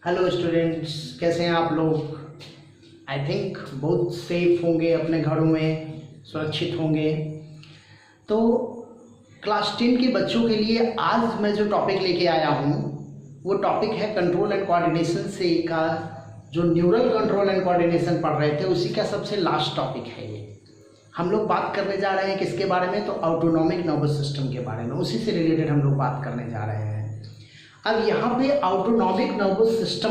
Hello students, कैसे हैं आप लोग। आई थिंक बहुत सेफ होंगे, अपने घरों में सुरक्षित होंगे। तो क्लास 10 के बच्चों के लिए आज मैं जो टॉपिक लेके आया हूँ वो टॉपिक है कंट्रोल एंड कोऑर्डिनेशन से का जो न्यूरल कंट्रोल एंड कोऑर्डिनेशन पढ़ रहे थे उसी का सबसे लास्ट टॉपिक है। ये हम लोग बात करने जा रहे हैं किसके बारे में, तो ऑटोनॉमिक नर्वस सिस्टम के बारे में, उसी से रिलेटेड हम लोग बात करने जा रहे हैं। अब यहाँ पे ऑटोनॉमिक नर्वस सिस्टम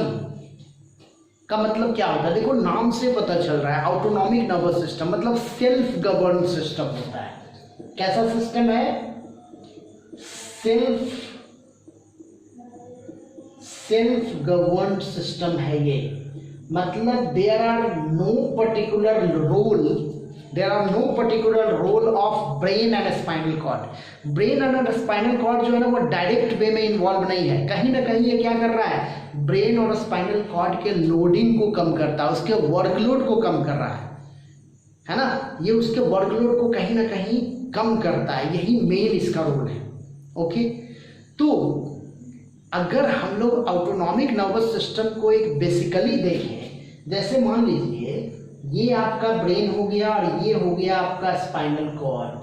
का मतलब क्या होता है, देखो नाम से पता चल रहा है। ऑटोनॉमिक नर्वस सिस्टम मतलब सेल्फ गवर्न सिस्टम होता है। कैसा सिस्टम है? सेल्फ गवर्न सिस्टम है ये। मतलब there are no particular role of brain and spinal cord. Brain and spinal cord जो है ना वो डायरेक्ट वे में इन्वॉल्व नहीं है। कहीं ना कहीं ये क्या कर रहा है, ब्रेन और स्पाइनल कॉर्ड के लोडिंग को कम करता है, उसके वर्कलोड को कम कर रहा है ना। ये उसके वर्कलोड को कहीं ना कहीं कम करता है, यही मेन इसका रोल है। ओके, तो अगर हम लोग ऑटोनॉमिक नर्वस सिस्टम को एक बेसिकली देखें, जैसे मान लीजिए ये आपका ब्रेन हो गया और ये हो गया आपका स्पाइनल कॉर्ड।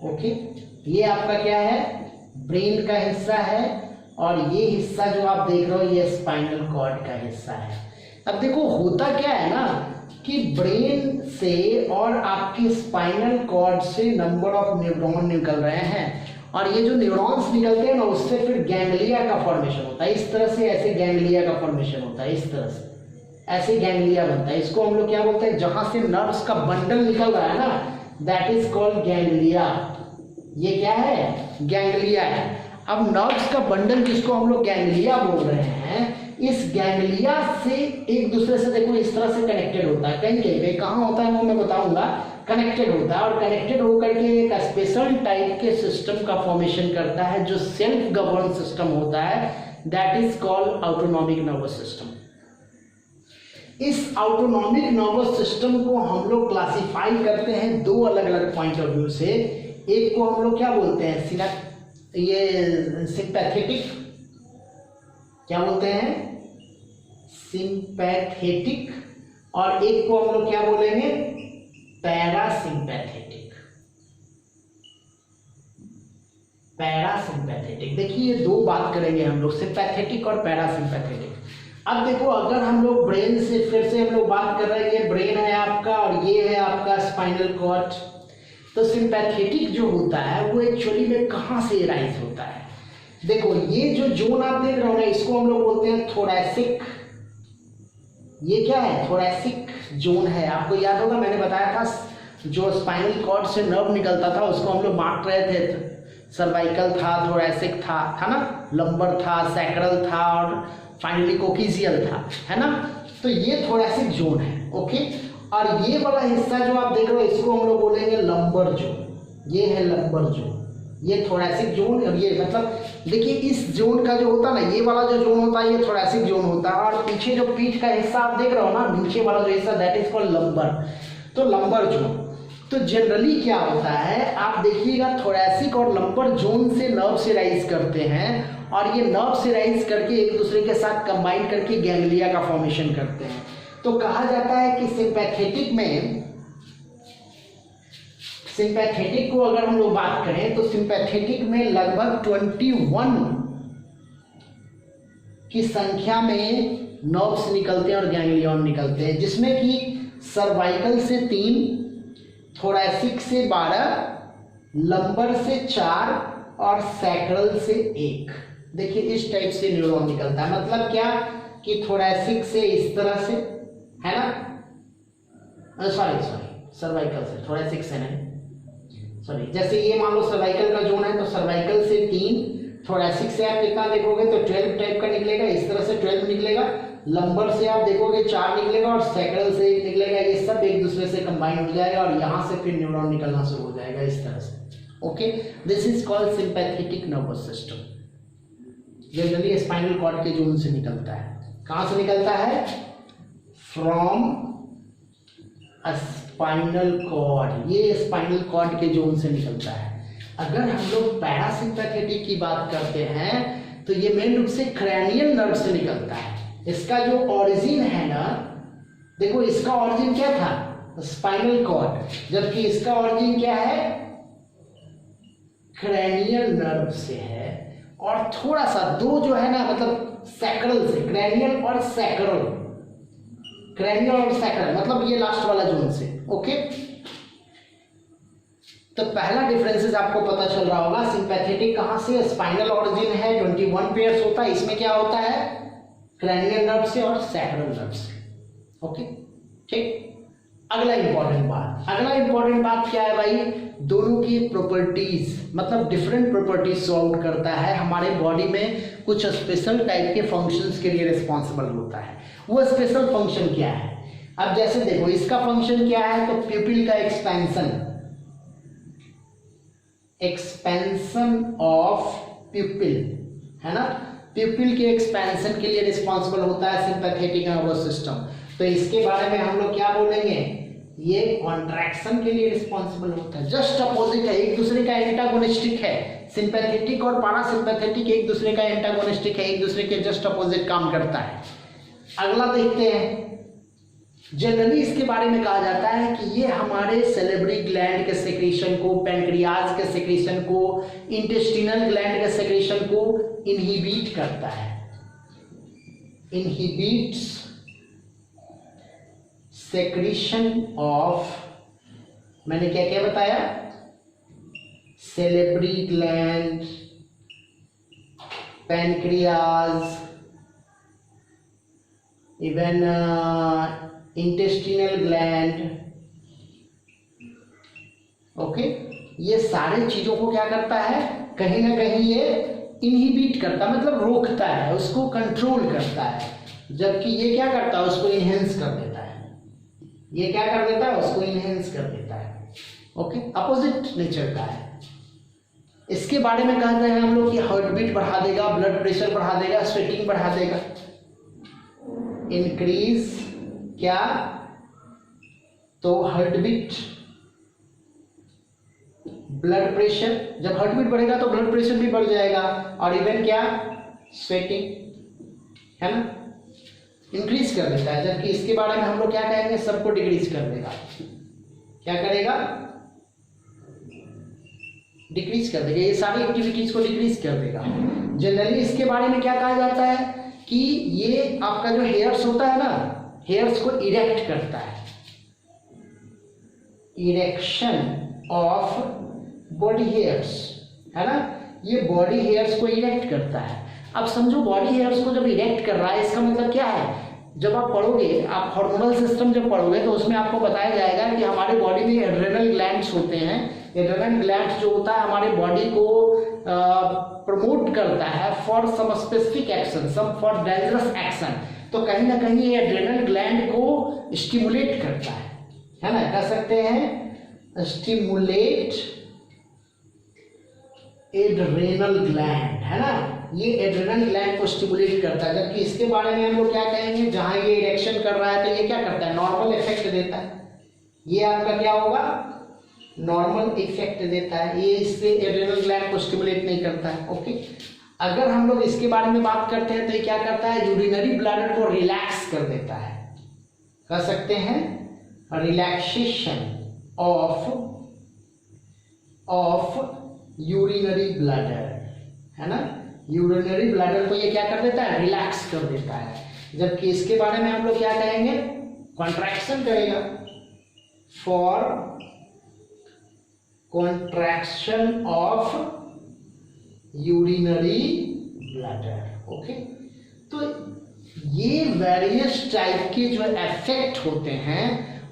ओके, ये आपका क्या है, ब्रेन का हिस्सा है और ये हिस्सा जो आप देख रहे हो ये स्पाइनल कॉर्ड का हिस्सा है। अब देखो होता क्या है ना कि ब्रेन से और आपके स्पाइनल कॉर्ड से नंबर ऑफ न्यूरॉन निकल रहे हैं और ये जो न्यूरॉन्स निकलते हैं ना उससे फिर गैंग्लिया का फॉर्मेशन होता है। इस तरह से ऐसे गैंग्लिया का फॉर्मेशन होता है, इस तरह से ऐसे गैंग्लिया बनता है। इसको हम लोग क्या बोलते हैं, जहां से नर्व्स का बंडल निकल रहा है ना, दैट इज कॉल्ड गैंग्लिया। ये क्या है, गैंग्लिया है। अब नर्व्स का बंडल जिसको हम लोग गैंग्लिया बोल रहे हैं, इस गैंग्लिया से एक दूसरे से देखो इस तरह से कनेक्टेड होता है। कहीं कहीं कहाँ होता है वो मैं बताऊंगा, कनेक्टेड होता है और कनेक्टेड होकर के एक स्पेशल टाइप के सिस्टम का फॉर्मेशन करता है जो सेल्फ गवर्न सिस्टम होता है, that is called autonomic nervous system. इस ऑटोनॉमिक नर्वस सिस्टम को हम लोग क्लासिफाई करते हैं दो अलग अलग पॉइंट ऑफ व्यू से। एक को हम लोग क्या बोलते हैं, ये सिंपैथेटिक, क्या बोलते हैं, सिंपैथेटिक, और एक को हम लोग क्या बोलेंगे, पैरासिम्पैथेटिक। पैरासिम्पैथेटिक, देखिए ये दो बात करेंगे हम लोग, सिंपैथेटिक और पैरासिम्पैथेटिक। अब देखो अगर हम लोग ब्रेन से फिर से हम लोग बात कर रहे हैं, ये ब्रेन है आपका और ये है आपका स्पाइनल कॉर्ड। तो सिंपैथेटिक जो होता है वो एक्चुअली में कहाँ से राइज होता है, देखो ये जो जोन आप देख रहे हो ना इसको हम लोग बोलते हैं थोरैसिक। ये क्या है, थोरैसिक जोन है। आपको याद होगा मैंने बताया था जो स्पाइनल कॉर्ड से नर्व निकलता था उसको हम लोग बांट रहे थे, सर्वाइकल था, थोरैसिक था ना, लंबर था, सैक्रल था और फाइनली कोकिजियल था, है ना। तो ये थोरैसिक जोन है। ओके, और ये वाला हिस्सा जो आप देख रहे हो इसको हम लोग बोलेंगे लंबर जोन। ये है लंबर जोन, ये थोरैसिक जोन। और ये मतलब देखिए इस जोन का जो होता है ना, ये वाला जो जोन होता है ये थोरैसिक जोन होता है और पीछे जो पीठ का हिस्सा आप देख रहे हो ना, नीचे वाला जो हिस्सा, दैट इज कॉल्ड लंबर। तो लंबर जोन, तो जनरली क्या होता है आप देखिएगा थोरैसिक और लंबर जोन से नर्व से राइज करते हैं और ये नर्व से राइज करके एक दूसरे के साथ कंबाइन करके गैंग्लिया का फॉर्मेशन करते हैं। तो कहा जाता है कि सिंपैथेटिक को अगर हम लोग बात करें तो सिंपैथेटिक में लगभग 21 की संख्या में नर्व्स निकलते हैं और गैंग्लियन निकलते हैं, जिसमें कि सर्वाइकल से 3, थोरैसिक से 12, लंबर से 4 और सैक्रल से 1। देखिए इस टाइप से न्यूरॉन निकलता है। मतलब क्या कि थोरैसिक से इस तरह से, है ना, सॉरी सर्वाइकल से, थोरैसिक से नहीं, सॉरी। जैसे ये मान लो सर्वाइकल का जोन है तो सर्वाइकल से 3, थोरैसिक से आप कितना देखोगे तो 12 टाइप का निकलेगा, इस तरह से 12 निकलेगा। लंबर से आप देखोगे 4 निकलेगा और सैक्रल से 1 निकलेगा। ये सब एक दूसरे से कंबाइन हो जाएगा और यहाँ से फिर न्यूरॉन निकलना शुरू हो जाएगा इस तरह से। Okay, this is called sympathetic nervous system. Generally spinal cord के जोन से निकलता है। कहाँ से निकलता है, फ्रॉम स्पाइनल कॉर्ड, ये स्पाइनल कॉर्ड के जोन से निकलता है। अगर हम लोग पैरासिम्पैथेटिक की बात करते हैं तो ये मेन रूप से क्रैनियल नर्व से निकलता है। इसका जो ओरिजिन है ना, देखो इसका ओरिजिन क्या था, स्पाइनल कॉर्ड, जबकि इसका ओरिजिन क्या है, क्रैनियल नर्व से है। और थोड़ा सा दो जो है ना, मतलब सैक्रल से, क्रैनियल और सैक्रल, क्रैनियल और सैक्रल मतलब ये लास्ट वाला जोन से। ओके, तो पहला डिफरेंसेस आपको पता चल रहा होगा। सिंपैथेटिक कहां से, स्पाइनल ओरिजिन है, 21 पेयर्स होता है, इसमें क्या होता है, क्रैनियल नर्व से और सैक्रल नर्व से। ओके ठीक। अगला इंपॉर्टेंट बात क्या है भाई, दोनों की प्रॉपर्टीज, मतलब डिफरेंट प्रॉपर्टीज सॉल्व करता है। हमारे बॉडी में कुछ स्पेशल टाइप के फंक्शंस के लिए रिस्पॉन्सिबल होता है। वो स्पेशल फंक्शन क्या है, अब जैसे देखो इसका फंक्शन क्या है, तो प्यूपिल का एक्सपेंशन ऑफ प्यूपिल है ना, प्यूपिल के एक्सपेंशन के लिए रिस्पॉन्सिबल होता है सिंपैथेटिक नर्वस सिस्टम। तो इसके बारे में हम लोग क्या बोलेंगे, ये कॉन्ट्रैक्शन के लिए रिस्पॉन्सिबल होता है। जस्ट अपोजिट है, एक दूसरे का एंटागोनिस्टिक है, सिंपैथेटिक और पैरासिम्पैथेटिक एक दूसरे का एंटागोनिस्टिक है, एक दूसरे के जस्ट अपोजिट काम करता है। अगला देखते हैं, जनरली इसके बारे में कहा जाता है कि ये हमारे सेलेब्री ग्लैंड के सेक्रेशन को, पैंक्रियाज के सेक्रेशन को, इंटेस्टिनल ग्लैंड के सेक्रेशन को इनहिबिट करता है, इनहिबिट्स सेक्रेशन ऑफ, मैंने क्या क्या बताया, salivary gland, pancreas, even intestinal gland. Okay, ये सारे चीजों को क्या करता है, कहीं ना कहीं ये इनहिबिट करता है, मतलब रोकता है, उसको कंट्रोल करता है। जबकि ये क्या करता है, उसको इनहेंस कर देता है। ये क्या कर देता है, उसको इनहेंस कर देता है। ओके, अपोजिट नेचर का है। इसके बारे में कहते हैं हम लोग कि हार्ट बीट बढ़ा देगा, ब्लड प्रेशर बढ़ा देगा, स्वेटिंग बढ़ा देगा, इंक्रीज क्या, तो हार्ट बीट, ब्लड प्रेशर, जब हार्ट बीट बढ़ेगा तो ब्लड प्रेशर भी बढ़ जाएगा, और इवन क्या, स्वेटिंग है ना, इंक्रीज कर देता है। जबकि इसके बारे में हम लोग क्या कहेंगे, सबको डिक्रीज कर देगा। क्या करेगा, डिक्रीज कर देगा, ये सारी एक्टिविटीज को डिक्रीज कर देगा। जनरली इसके बारे में क्या कहा जाता है कि ये आपका जो हेयर्स होता है ना, हेयर्स को इरेक्ट करता है, इरेक्शन ऑफ बॉडी हेयर्स है ना, ये बॉडी हेयर्स को इरेक्ट करता है। अब समझो बॉडी हेयर्स को जब इरेक्ट कर रहा है, इसका मतलब क्या है, जब आप पढ़ोगे, आप हार्मोनल सिस्टम जब पढ़ोगे तो उसमें आपको बताया जाएगा कि हमारे बॉडी में एड्रेनल ग्लैंड्स होते हैं। एड्रेनल ग्लैंड्स जो होता है हमारे बॉडी को प्रमोट करता है for some specific action, some for dangerous action. तो कहीं ना कहीं ये एड्रेनल ग्लैंड को स्टिमुलेट करता है ना, कह सकते हैं स्टिमुलेट एड्रेनल ग्लैंड है ना, ये एड्रेनल ग्लैंड को स्टिमुलेट करता है। जबकि इसके बारे में हम लोग क्या कहेंगे, जहां ये इरेक्शन कर रहा है तो ये क्या करता है, नॉर्मल इफेक्ट देता है। ये आपका क्या होगा, नॉर्मल इफेक्ट देता है, ये इससे एड्रेनल ग्लैंड को स्टिमुलेट नहीं करता है। ओके, अगर हम लोग इसके बारे में बात करते हैं तो ये क्या करता है, यूरिनरी ब्लैडर को रिलैक्स कर देता है, कह सकते हैं रिलैक्सेशन ऑफ यूरिनरी ब्लैडर है ना, यूरिनरी ब्लैडर को ये क्या कर देता है, रिलैक्स कर देता है। जबकि इसके बारे में हम लोग क्या कहेंगे, कॉन्ट्रैक्शन करेगा, for contraction of urinary bladder. Okay, तो ये वेरियस टाइप के जो इफेक्ट होते हैं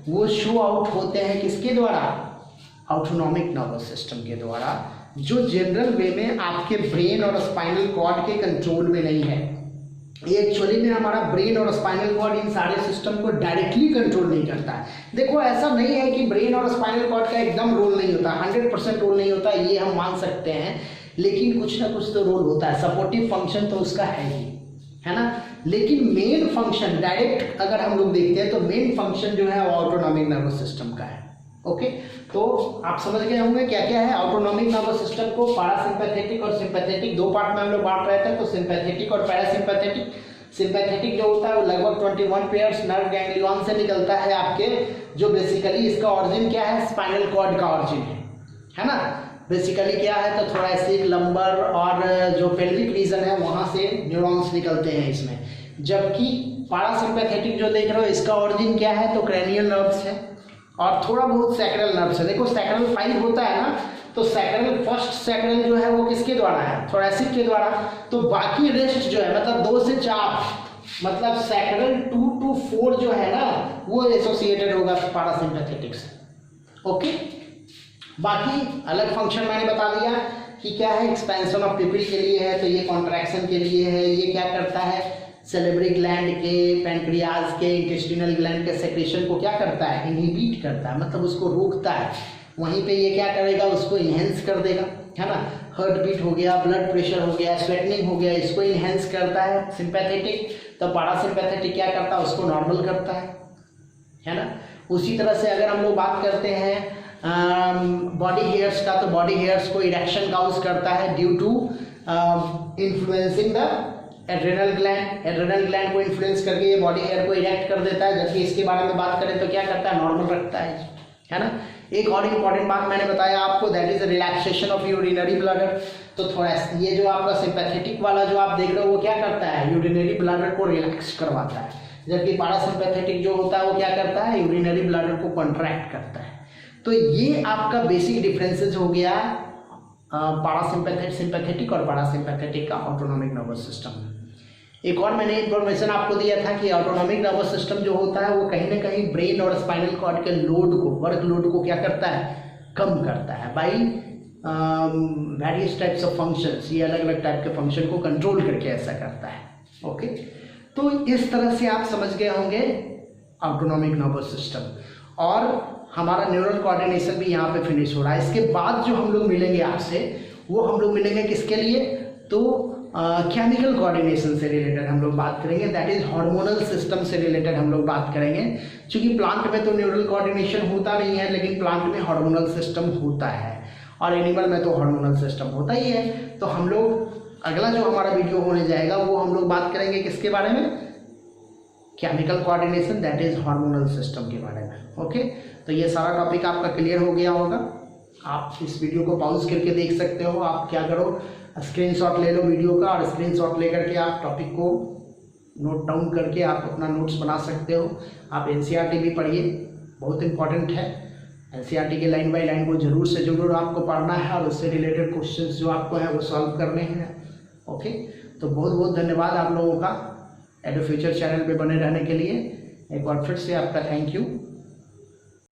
वो शो आउट होते हैं किसके द्वारा, ऑटोनॉमिक नर्वस सिस्टम के द्वारा, जो जनरल वे में आपके ब्रेन और स्पाइनल कॉर्ड के कंट्रोल में नहीं है। ये एक्चुअली में हमारा ब्रेन और स्पाइनल कॉर्ड इन सारे सिस्टम को डायरेक्टली कंट्रोल नहीं करता है। देखो ऐसा नहीं है कि ब्रेन और स्पाइनल कॉर्ड का एकदम रोल नहीं होता, 100% रोल नहीं होता, ये हम मान सकते हैं, लेकिन कुछ ना कुछ तो रोल होता है। सपोर्टिव फंक्शन तो उसका है ही, है ना, लेकिन मेन फंक्शन डायरेक्ट अगर हम लोग देखते हैं तो मेन फंक्शन जो है वो ऑटोनॉमिक नर्वस सिस्टम का है। ओके, तो आप समझ गए होंगे क्या क्या है ऑटोनॉमिक नर्वस सिस्टम को। पैरासिम्पैथेटिक और सिंपैथेटिक दो पार्ट में हम लोग बांट रहे थे, तो सिंपैथेटिक और पैरासिम्पैथेटिक। सिंपैथेटिक जो होता है वो लगभग 21 पेयर्स नर्व गैंग्लियन से निकलता है आपके, जो बेसिकली इसका ऑरिजिन क्या है, स्पाइनल कॉर्ड का ऑरिजिन है ना। बेसिकली क्या है तो थोरैसिक, लंबर और जो पेल्विक रीजन है वहाँ से न्यूरॉन्स निकलते हैं इसमें। जबकि पैरासिम्पैथेटिक जो देख रहे हो इसका ऑरिजिन क्या है तो क्रेनियल नर्व्स है और थोड़ा बहुत सैक्रल नर्व्स है। देखो सैक्रल 5 होता है ना, तो सैक्रल फर्स्ट सैक्रल जो है वो किसके द्वारा है, थोरैसिक के द्वारा। तो बाकी रेस्ट जो है मतलब 2 से 4 मतलब सैक्रल 2 to 4 जो है ना वो एसोसिएटेड होगा पैरासिम्पैथेटिक से। ओके, बाकी अलग फंक्शन मैंने बता दिया कि क्या है, एक्सपेंशन ऑफ पिपिल के लिए है, तो ये कॉन्ट्रैक्शन के लिए है। ये क्या करता है, सेलेब्री ग्लैंड के, पैनक्रियाज के, इंटेस्टिनल ग्लैंड के सेक्रेशन को क्या करता है, इनहिबिट करता है, मतलब उसको रोकता है। वहीं पे ये क्या करेगा, उसको इन्हेंस कर देगा, है ना। हार्ट बीट हो गया, ब्लड प्रेशर हो गया, स्वेटनिंग हो गया, इसको इन्हेंस करता है सिंपैथेटिक। तो पैरासिम्पैथेटिक क्या करता है, उसको नॉर्मल करता है ना। उसी तरह से अगर हम लोग बात करते हैं बॉडी हेयर्स का, तो बॉडी हेयर्स को इरेक्शन काउज करता है due to influencing the adrenal gland. Adrenal gland को इन्फ्लुएंस करके ये बॉडी हेयर को इरेक्ट कर देता है। जबकि इसके बारे में बात करें तो क्या करता है, नॉर्मल रखता है ना। एक और इम्पॉर्टेंट बात मैंने बताया आपको, that is relaxation of urinary bladder. तो थोड़ा ये जो आपका सिंपैथेटिक वाला जो आप देख रहे हो वो क्या करता है, यूरिनरी ब्लडर को रिलैक्स करवाता है। जबकि पैरासिम्पैथेटिक जो होता है वो क्या करता है, यूरिनरी ब्लडर को कॉन्ट्रैक्ट करता है। तो ये आपका बेसिक डिफरेंसेस हो गया सिंपैथेटिक और पैरासिम्पैथेटिक का ऑटोनॉमिक नर्वस सिस्टम। एक और मैंने इंफॉर्मेशन आपको दिया था कि ऑटोनॉमिक नर्वस सिस्टम जो होता है वो कहीं ना कहीं ब्रेन और स्पाइनल कॉर्ड के लोड को, वर्क लोड को क्या करता है, कम करता है by various types of functions. ये अलग अलग टाइप के फंक्शन को कंट्रोल करके ऐसा करता है। ओके, तो इस तरह से आप समझ गए होंगे ऑटोनॉमिक नर्वस सिस्टम। और हमारा न्यूरल कोऑर्डिनेशन भी यहाँ पे फिनिश हो रहा है। इसके बाद जो हम लोग मिलेंगे आपसे, वो हम लोग मिलेंगे किसके लिए, तो केमिकल कोऑर्डिनेशन से रिलेटेड हम लोग बात करेंगे, दैट इज हार्मोनल सिस्टम से रिलेटेड हम लोग बात करेंगे। क्योंकि प्लांट में तो न्यूरल कोऑर्डिनेशन होता नहीं है, लेकिन प्लांट में हार्मोनल सिस्टम होता है और एनिमल में तो हार्मोनल सिस्टम होता ही है। तो हम लोग अगला जो हमारा वीडियो होने जाएगा वो हम लोग बात करेंगे किसके बारे में, chemical coordination, that is hormonal system के बारे में। ओके, तो ये सारा टॉपिक आपका क्लियर हो गया होगा। आप इस वीडियो को पॉज करके देख सकते हो। आप क्या करो, स्क्रीनशॉट ले लो वीडियो का और स्क्रीनशॉट लेकर के आप टॉपिक को नोट डाउन करके आप अपना नोट्स बना सकते हो। आप एनसीईआरटी भी पढ़िए, बहुत इंपॉर्टेंट है। एनसीईआरटी के लाइन बाय लाइन को जरूर से जरूर आपको पढ़ना है और उससे रिलेटेड क्वेश्चंस जो आपको हैं वो सॉल्व करने हैं। ओके, तो बहुत बहुत धन्यवाद आप लोगों का एडो फ्यूचर चैनल पे बने रहने के लिए। एक बार फिर से आपका थैंक यू।